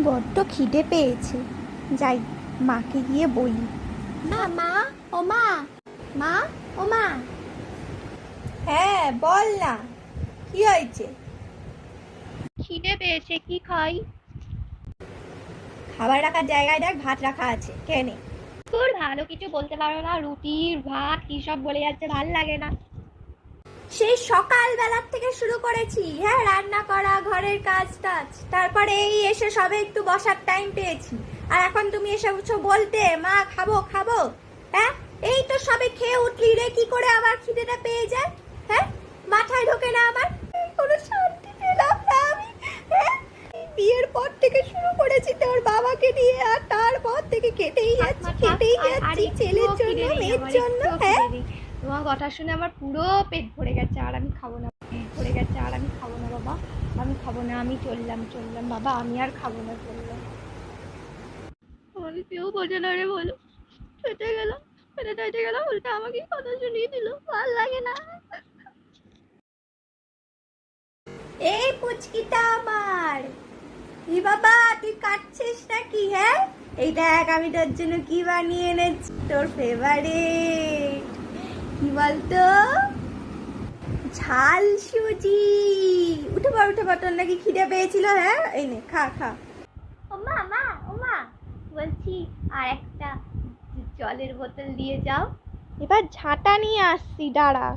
বড্ড খিদে পেয়েছে, যাই মাকে গিয়ে বলি। মা মা ও মা, মা ও মা। হ্যাঁ বল না, কি হয়েছে? খিদে পেয়েছে, কি খাই? খাবার রাখার জায়গায় দেখ ভাত রাখা আছে, খেয়ে নে। তোর ভালো কিছু বলতে পারো না? রুটি ভাত কি সব বলে যাচ্ছে, ভাল লাগে না। সেই সকালবেলার থেকে শুরু করেছি, হ্যাঁ, রান্না করা, ঘরের কাজ টাজ, তারপরে এই এসে সবে একটু বসার টাইম পেয়েছি, আর এখন তুমি এসে বলতে মা খাবো খাবো। হ্যাঁ, এই তো সবে খেয়ে উঠলি রে, কি করে আবার খিদেটা পেয়ে যায়? হ্যাঁ, মাথায় ঢোকে না আমার, কোনো শান্তি পেলাম না আমি। হ্যাঁ, বিয়ের পর থেকে শুরু করেছি তোর বাবাকে নিয়ে, আর তারপর থেকে কেটেই যাচ্ছি ছেলের জন্য, মেয়ের জন্য। হ্যাঁ, তোমার কথা শুনে আমার পুরো পেট ভরে গেছে, আর আমি খাবো না, পেট ভরে গেছে, আর আমি খাবো না বাবা, আমি খাবো না, আমি চললাম বাবা, আমি আর খাবো না, চললাম। আমাকে কেউ বোঝে না রে, বলো। খেতে গেলাম উল্টা আমাকে কথা শুনিয়ে দিল, ভাল লাগে না। এই পুচকিটা আমার, ই বাবা তুই কাটছিস নাকি? হ্যাঁ, এই দেখ আমি তোর জন্য কি বানিয়ে এনেছি, তোর ফেভারিট, কি বলতো, ঝাল সুজি। উঠে পড়, তোর নাকি খিদে পেয়েছিল। হ্যাঁ, এই নে খা খা। ও মা, বলছি আর একটা জলের বোতল দিয়ে যাও। এবার ঝাঁটা নিয়ে আসছি, দাঁড়া।